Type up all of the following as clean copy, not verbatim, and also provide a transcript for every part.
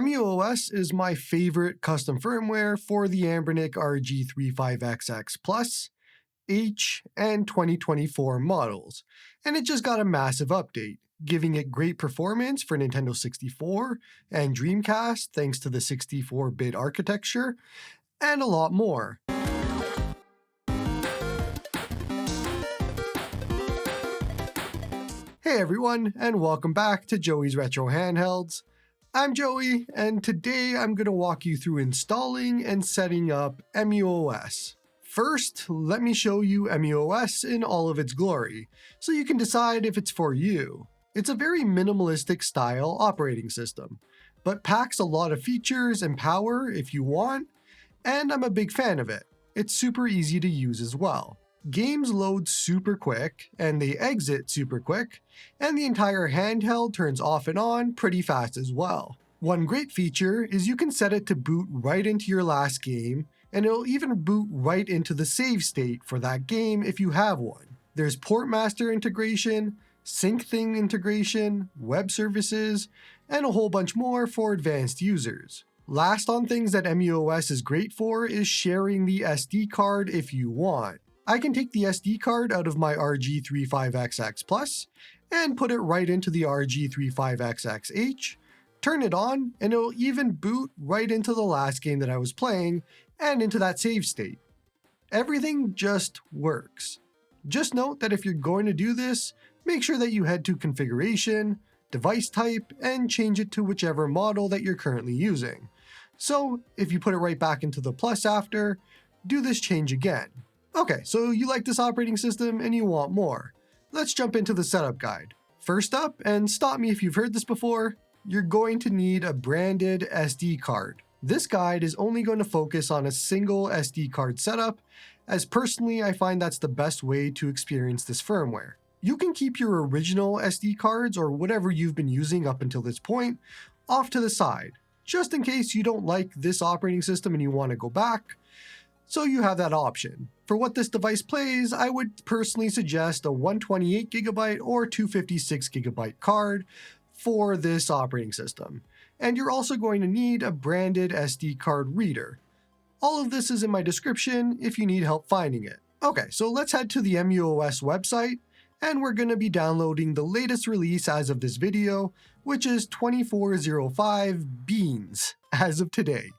muOS is my favorite custom firmware for the Anbernic RG35XX Plus, H, and 2024 models, and it just got a massive update, giving it great performance for Nintendo 64 and Dreamcast thanks to the 64-bit architecture, and a lot more. Hey everyone, and welcome back to Joey's Retro Handhelds. I'm Joey, and today I'm going to walk you through installing and setting up muOS. First, let me show you muOS in all of its glory, so you can decide if it's for you. It's a very minimalistic style operating system, but packs a lot of features and power if you want, and I'm a big fan of it. It's super easy to use as well. Games load super quick, and they exit super quick, and the entire handheld turns off and on pretty fast as well. One great feature is you can set it to boot right into your last game, and it'll even boot right into the save state for that game if you have one. There's Portmaster integration, SyncThing integration, web services, and a whole bunch more for advanced users. Last on things that muOS is great for is sharing the SD card if you want. I can take the SD card out of my RG35XX Plus and put it right into the RG35XX turn it on, and it'll even boot right into the last game that I was playing and into that save state. Everything just works. Just note that if you're going to do this, make sure that you head to Configuration, Device Type, and change it to whichever model that you're currently using. So if you put it right back into the Plus after, do this change again. Okay, so you like this operating system and you want more. Let's jump into the setup guide. First up, and stop me if you've heard this before, you're going to need a branded SD card. This guide is only going to focus on a single SD card setup, as personally I find that's the best way to experience this firmware. You can keep your original SD cards or whatever you've been using up until this point off to the side, just in case you don't like this operating system and you want to go back. So you have that option. For what this device plays, I would personally suggest a 128GB or 256GB card for this operating system. And you're also going to need a branded SD card reader. All of this is in my description if you need help finding it. Okay, so let's head to the muOS website, and we're going to be downloading the latest release as of this video, which is 2405 Beans as of today.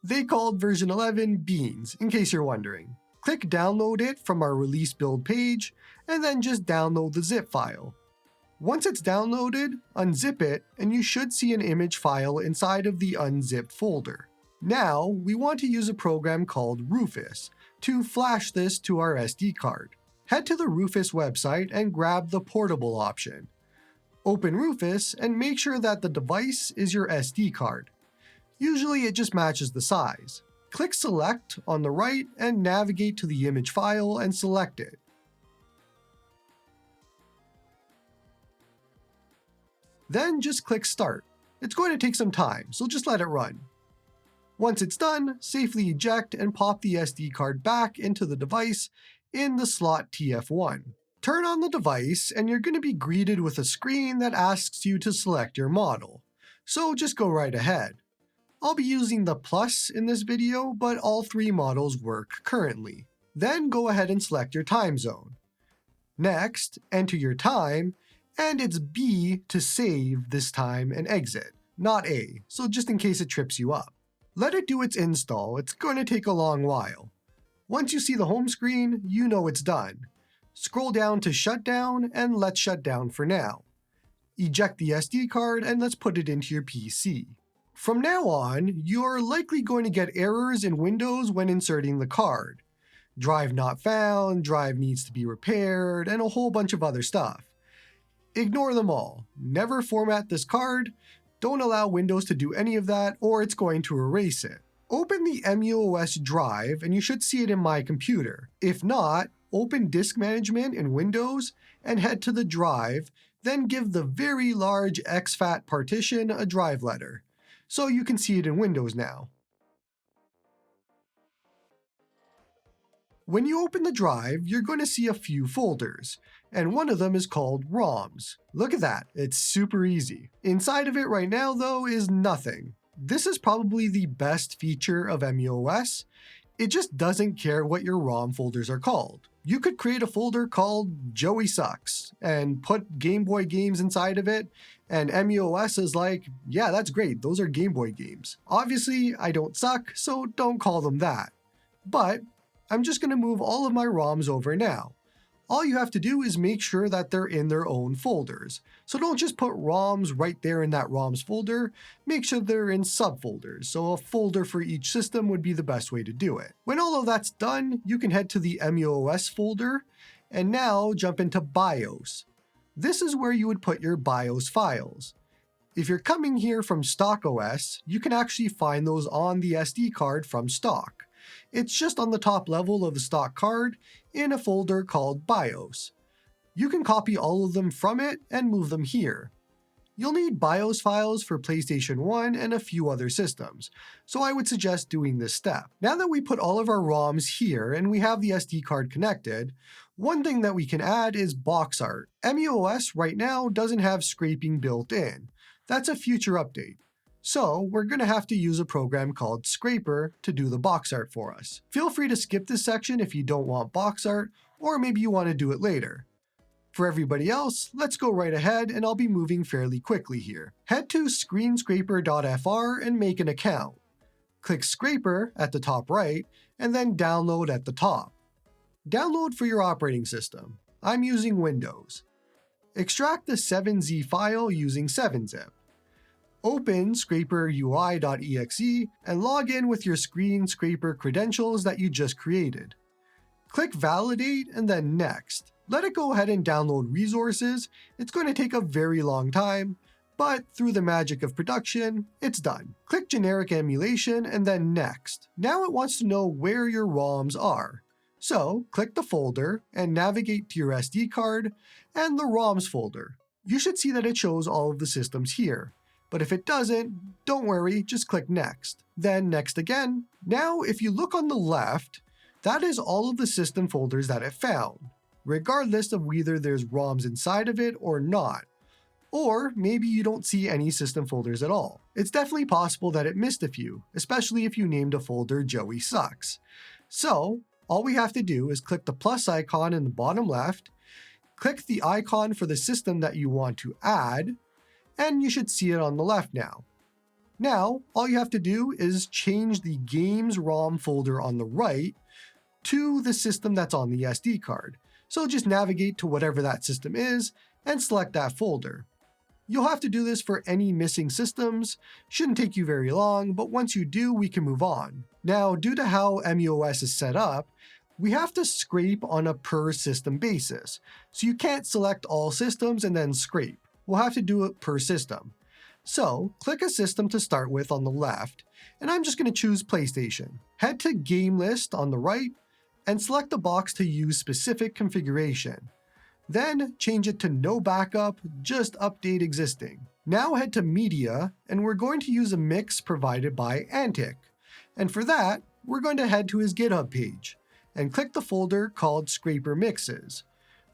They called version 11 Beans, in case you're wondering. Click download it from our release build page, and then just download the zip file. Once it's downloaded, unzip it, and you should see an image file inside of the unzipped folder. Now, we want to use a program called Rufus to flash this to our SD card. Head to the Rufus website and grab the portable option. Open Rufus and make sure that the device is your SD card. Usually it just matches the size. Click Select on the right and navigate to the image file and select it. Then just click Start. It's going to take some time, so just let it run. Once it's done, safely eject and pop the SD card back into the device in the slot TF1. Turn on the device and you're going to be greeted with a screen that asks you to select your model. So just go right ahead. I'll be using the Plus in this video, but all three models work currently. Then go ahead and select your time zone. Next, enter your time, and it's B to save this time and exit, not A, so just in case it trips you up. Let it do its install, it's going to take a long while. Once you see the home screen, you know it's done. Scroll down to Shutdown, and let's shut down for now. Eject the SD card, and let's put it into your PC. From now on, you're likely going to get errors in Windows when inserting the card. Drive not found, drive needs to be repaired, and a whole bunch of other stuff. Ignore them all. Never format this card. Don't allow Windows to do any of that, or it's going to erase it. Open the muOS drive, and you should see it in My Computer. If not, open Disk Management in Windows and head to the drive, then give the very large exFAT partition a drive letter, so you can see it in Windows now. When you open the drive, you're going to see a few folders, and one of them is called ROMs. Look at that, it's super easy. Inside of it right now though is nothing. This is probably the best feature of muOS. It just doesn't care what your ROM folders are called. You could create a folder called Joey Sucks and put Game Boy games inside of it, and muOS is like, yeah, that's great, those are Game Boy games. Obviously, I don't suck, so don't call them that. But I'm just going to move all of my ROMs over now. All you have to do is make sure that they're in their own folders. So don't just put ROMs right there in that ROMs folder, make sure they're in subfolders. So a folder for each system would be the best way to do it. When all of that's done, you can head to the muOS folder and now jump into BIOS. This is where you would put your BIOS files. If you're coming here from stock OS, you can actually find those on the SD card from stock. It's just on the top level of the stock card in a folder called BIOS. You can copy all of them from it and move them here. You'll need BIOS files for PlayStation 1 and a few other systems, so I would suggest doing this step. Now that we put all of our ROMs here and we have the SD card connected, one thing that we can add is box art. muOS right now doesn't have scraping built in. That's a future update. So we're going to have to use a program called Scraper to do the box art for us. Feel free to skip this section if you don't want box art, or maybe you want to do it later. For everybody else, let's go right ahead and I'll be moving fairly quickly here. Head to screenscraper.fr and make an account. Click Scraper at the top right and then Download at the top. Download for your operating system. I'm using Windows. Extract the 7z file using 7zip. Open scraperui.exe and log in with your Screen Scraper credentials that you just created. Click Validate and then Next. Let it go ahead and download resources. It's going to take a very long time, but through the magic of production, it's done. Click Generic Emulation and then Next. Now it wants to know where your ROMs are. So click the folder and navigate to your SD card and the ROMs folder. You should see that it shows all of the systems here. But if it doesn't, don't worry, just click Next. Then Next again. Now, if you look on the left, that is all of the system folders that it found, regardless of whether there's ROMs inside of it or not. Or maybe you don't see any system folders at all. It's definitely possible that it missed a few, especially if you named a folder Joey Sucks. So, all we have to do is click the plus icon in the bottom left, click the icon for the system that you want to add, and you should see it on the left now. Now, all you have to do is change the Games ROM folder on the right to the system that's on the SD card. So just navigate to whatever that system is and select that folder. You'll have to do this for any missing systems. Shouldn't take you very long, but once you do, we can move on. Now, due to how muOS is set up, we have to scrape on a per system basis. So you can't select all systems and then scrape. We'll have to do it per system. So click a system to start with on the left, and I'm just going to choose PlayStation. Head to Game List on the right and select the box to use specific configuration. Then change it to no backup, just update existing. Now head to Media, and we're going to use a mix provided by Antic. And for that, we're going to head to his GitHub page and click the folder called Scraper Mixes.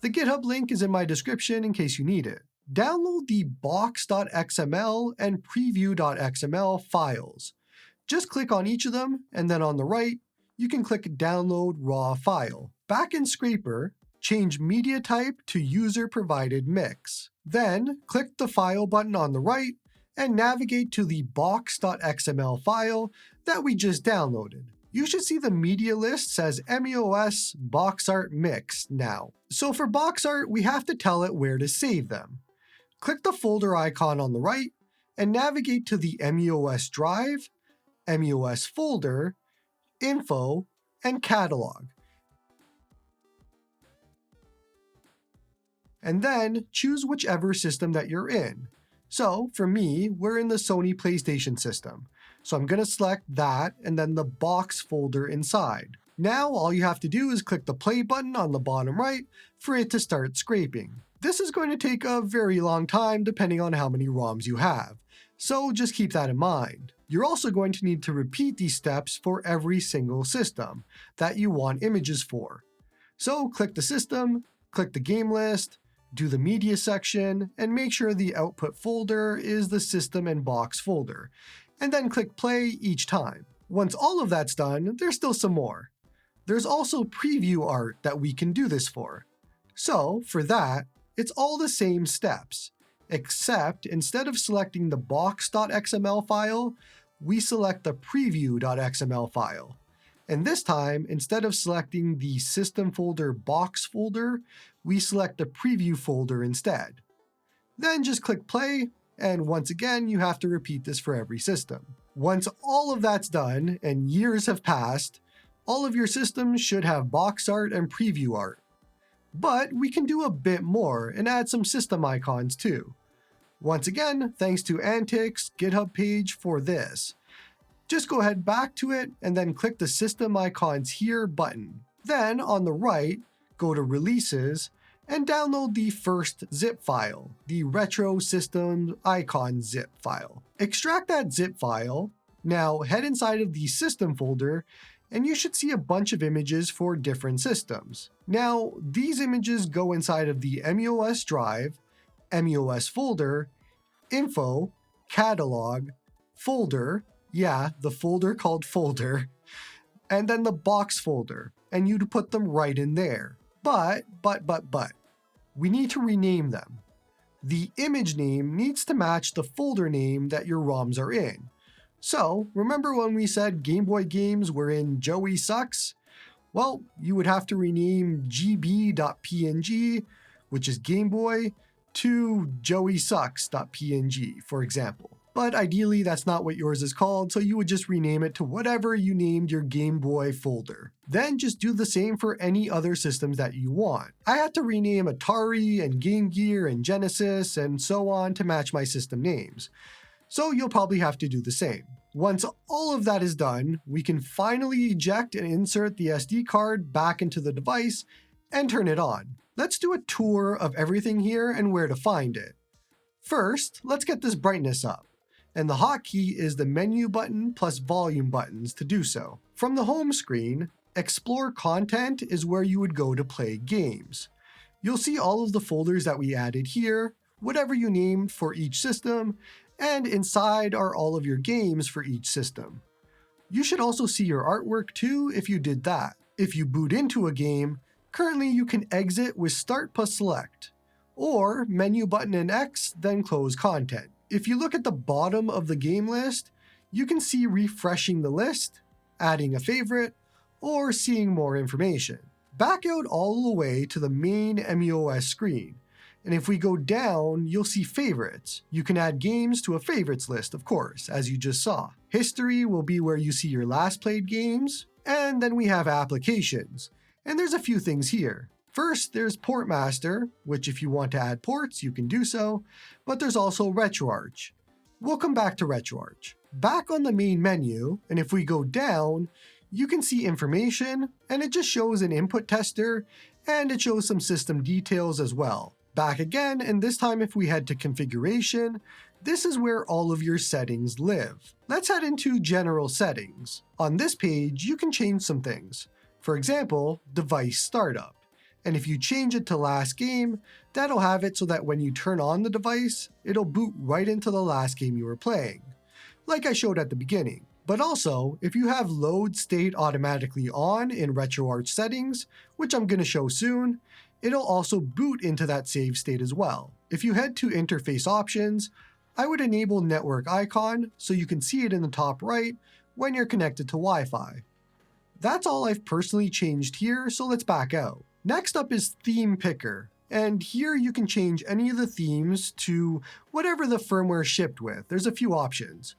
The GitHub link is in my description in case you need it. Download the box.xml and preview.xml files. Just click on each of them, and then on the right, you can click Download Raw File. Back in Scraper, change media type to user-provided mix. Then, click the File button on the right, and navigate to the box.xml file that we just downloaded. You should see the media list says muOS box art mix now. So for box art, we have to tell it where to save them. Click the folder icon on the right and navigate to the muOS drive, muOS folder, info, and catalog. And then choose whichever system that you're in. So for me, we're in the Sony PlayStation system. So I'm going to select that and then the box folder inside. Now all you have to do is click the play button on the bottom right for it to start scraping. This is going to take a very long time depending on how many ROMs you have, so just keep that in mind. You're also going to need to repeat these steps for every single system that you want images for. So click the system, click the game list, do the media section, and make sure the output folder is the system and box folder. and then click play each time. Once all of that's done, there's still some more. There's also preview art that we can do this for. So for that, it's all the same steps, except instead of selecting the box.xml file, we select the preview.xml file. And this time, instead of selecting the system folder box folder, we select the preview folder instead. Then just click play, and once again, you have to repeat this for every system. Once all of that's done, and years have passed, all of your systems should have box art and preview art. But we can do a bit more and add some system icons too. Once again, thanks to Antics GitHub page for this. Just go ahead back to it and then click the System Icons Here button. Then on the right, go to Releases and download the first zip file, the Retro System Icon zip file. Extract that zip file. Now head inside of the System folder and you should see a bunch of images for different systems. Now, these images go inside of the muOS drive, muOS folder, info, catalog, folder, yeah, the folder called folder, and then the box folder, and you'd put them right in there. But, we need to rename them. The image name needs to match the folder name that your ROMs are in. So, remember when we said Game Boy games were in Joey Sucks? Well, you would have to rename gb.png, which is Game Boy, to joeysucks.png, for example. But ideally, that's not what yours is called, so you would just rename it to whatever you named your Game Boy folder. Then just do the same for any other systems that you want. I had to rename Atari and Game Gear and Genesis and so on to match my system names. So you'll probably have to do the same. Once all of that is done, we can finally eject and insert the SD card back into the device and turn it on. Let's do a tour of everything here and where to find it. First, let's get this brightness up. And the hotkey is the menu button plus volume buttons to do so. From the home screen, Explore Content is where you would go to play games. You'll see all of the folders that we added here, whatever you named for each system, and inside are all of your games for each system. You should also see your artwork too if you did that. If you boot into a game, currently you can exit with Start plus Select, or menu button and X, then close content. If you look at the bottom of the game list, you can see refreshing the list, adding a favorite, or seeing more information. Back out all the way to the main muOS screen, and if we go down, you'll see favorites. You can add games to a favorites list, of course, as you just saw. History will be where you see your last played games, and then we have applications. And there's a few things here. First, there's Portmaster, which if you want to add ports, you can do so, but there's also RetroArch. We'll come back to RetroArch. Back on the main menu, and if we go down, you can see information, and it just shows an input tester, and it shows some system details as well. Back again, and this time if we head to configuration, this is where all of your settings live. Let's head into general settings. On this page, you can change some things. For example, device startup. And if you change it to last game, that'll have it so that when you turn on the device, it'll boot right into the last game you were playing, like I showed at the beginning. But also, if you have load state automatically on in RetroArch Settings, which I'm going to show soon, it'll also boot into that save state as well. If you head to Interface Options, I would enable Network Icon so you can see it in the top right when you're connected to Wi-Fi. That's all I've personally changed here, so let's back out. Next up is Theme Picker, and here you can change any of the themes to whatever the firmware shipped with. There's a few options.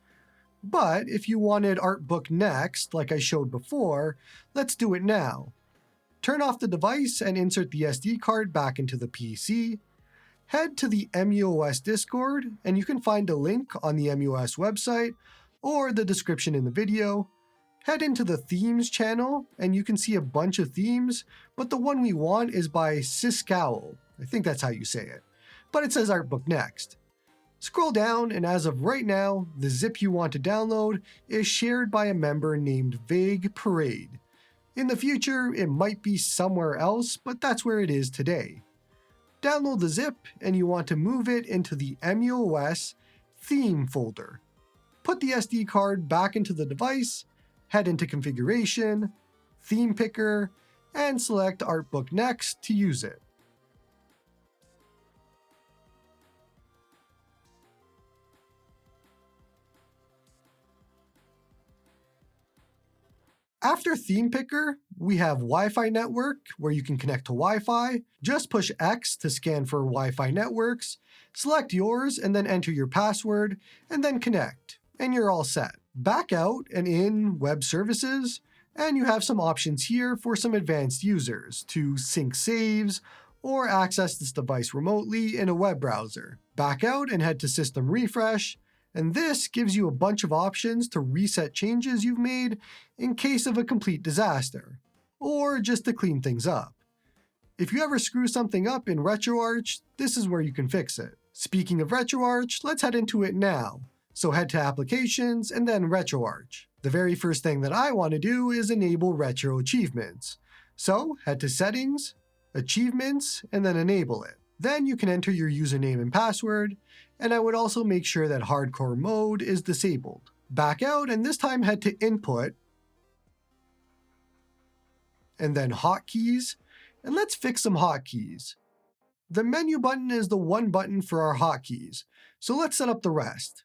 But if you wanted Artbook next, like I showed before, let's do it now. Turn off the device and insert the SD card back into the PC. Head to the muOS Discord, and you can find a link on the muOS website or the description in the video. Head into the Themes channel, and you can see a bunch of themes, but the one we want is by Siscowl. I think that's how you say it. But it says Artbook next. Scroll down, and as of right now, the zip you want to download is shared by a member named Vague Parade. In the future, it might be somewhere else, but that's where it is today. Download the zip, and you want to move it into the muOS theme folder. Put the SD card back into the device, head into Configuration, Theme Picker, and select Artbook Next to use it. After Theme Picker, we have Wi-Fi Network, where you can connect to Wi-Fi. Just push X to scan for Wi-Fi networks, select yours, and then enter your password, and then connect, and you're all set. Back out and in Web Services, and you have some options here for some advanced users to sync saves or access this device remotely in a web browser. Back out and head to System Refresh, and this gives you a bunch of options to reset changes you've made in case of a complete disaster, or just to clean things up. If you ever screw something up in RetroArch, this is where you can fix it. Speaking of RetroArch, let's head into it now. So head to Applications and then RetroArch. The very first thing that I want to do is enable Retro Achievements. So head to Settings, Achievements, and then enable it. Then you can enter your username and password, and I would also make sure that Hardcore Mode is disabled. Back out, and this time head to Input, and then Hotkeys, and let's fix some hotkeys. The menu button is the one button for our hotkeys, so let's set up the rest.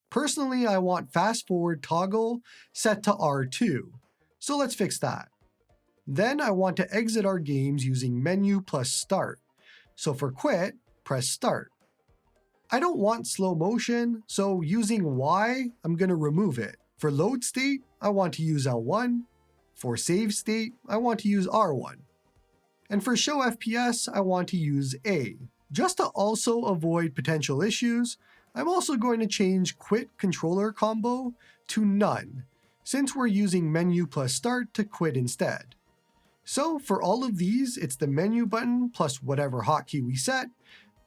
Personally, I want Fast Forward Toggle set to R2, so let's fix that. Then I want to exit our games using Menu plus Start. So for Quit, press Start. I don't want slow motion, so using Y, I'm going to remove it. For Load State, I want to use L1. For Save State, I want to use R1. And for Show FPS, I want to use A. Just to also avoid potential issues, I'm also going to change Quit Controller Combo to None, since we're using Menu plus Start to quit instead. So for all of these, it's the menu button plus whatever hotkey we set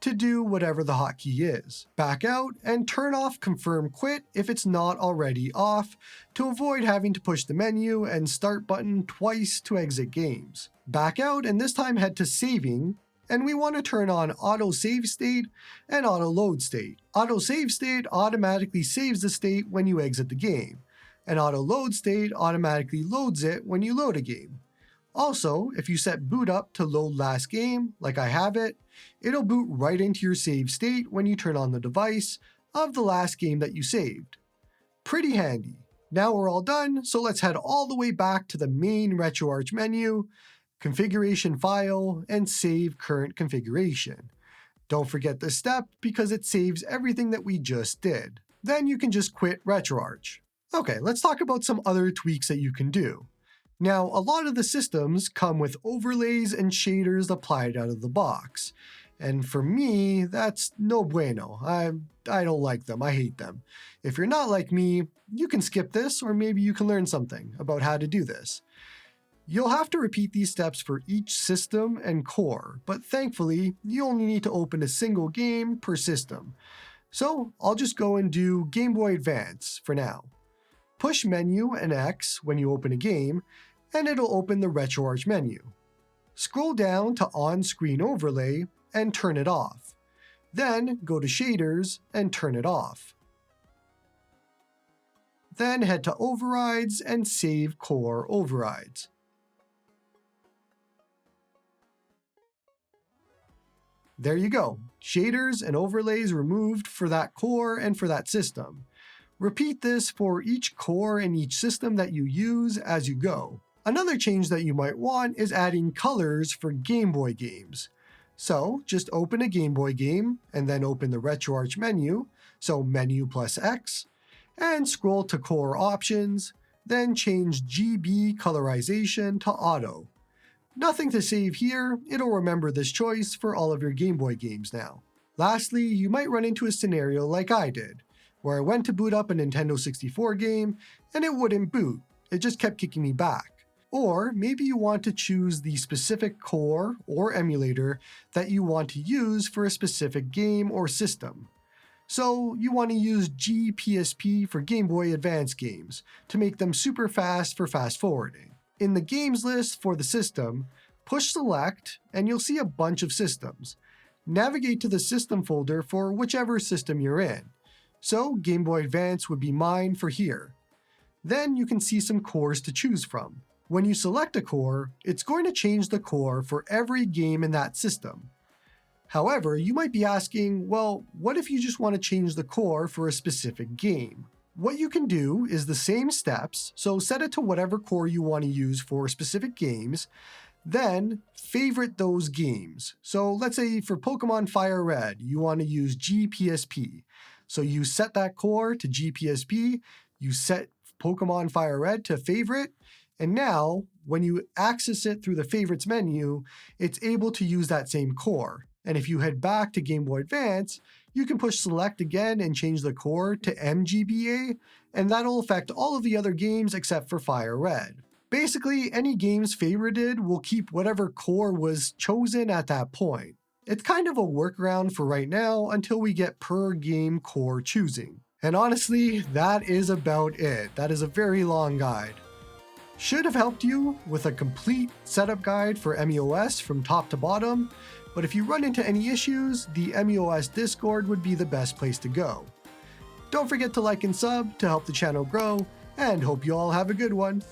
to do whatever the hotkey is. Back out and turn off Confirm Quit if it's not already off to avoid having to push the menu and start button twice to exit games. Back out and this time head to Saving, and we want to turn on Auto Save State and Auto Load State. Auto Save State automatically saves the state when you exit the game, and Auto Load State automatically loads it when you load a game. Also, if you set boot up to load last game, like I have it, it'll boot right into your save state when you turn on the device of the last game that you saved. Pretty handy. Now we're all done, so let's head all the way back to the main RetroArch menu, Configuration File, and Save Current Configuration. Don't forget this step because it saves everything that we just did. Then you can just quit RetroArch. Okay, let's talk about some other tweaks that you can do. Now, a lot of the systems come with overlays and shaders applied out of the box. And for me, that's no bueno. I don't like them. I hate them. If you're not like me, you can skip this, or maybe you can learn something about how to do this. You'll have to repeat these steps for each system and core, but thankfully, you only need to open a single game per system. So I'll just go and do Game Boy Advance for now. Push Menu and X when you open a game, and it'll open the RetroArch menu. Scroll down to On-Screen Overlay and turn it off. Then go to Shaders and turn it off. Then head to Overrides and save Core Overrides. There you go. Shaders and overlays removed for that core and for that system. Repeat this for each core and each system that you use as you go. Another change that you might want is adding colors for Game Boy games. So just open a Game Boy game and then open the RetroArch menu, so Menu plus X, and scroll to Core Options, then change GB Colorization to Auto. Nothing to save here, it'll remember this choice for all of your Game Boy games now. Lastly, you might run into a scenario like I did, where I went to boot up a Nintendo 64 game and it wouldn't boot, it just kept kicking me back. Or maybe you want to choose the specific core or emulator that you want to use for a specific game or system. So you want to use GPSP for Game Boy Advance games to make them super fast for fast forwarding. In the games list for the system, push select and you'll see a bunch of systems. Navigate to the system folder for whichever system you're in. So Game Boy Advance would be mine for here. Then you can see some cores to choose from. When you select a core, it's going to change the core for every game in that system. However, you might be asking, well, what if you just want to change the core for a specific game? What you can do is the same steps, so set it to whatever core you want to use for specific games, then favorite those games. So let's say for Pokemon Fire Red, you want to use GPSP. So you set that core to GPSP, you set Pokemon Fire Red to favorite, and now when you access it through the favorites menu, it's able to use that same core. And if you head back to Game Boy Advance, you can push select again and change the core to MGBA, and that'll affect all of the other games except for Fire Red. Basically, any games favorited will keep whatever core was chosen at that point. It's kind of a workaround for right now until we get per game core choosing. And honestly, that is about it. That is a very long guide. Should have helped you with a complete setup guide for muOS from top to bottom, but if you run into any issues, the muOS Discord would be the best place to go. Don't forget to like and sub to help the channel grow, and hope you all have a good one.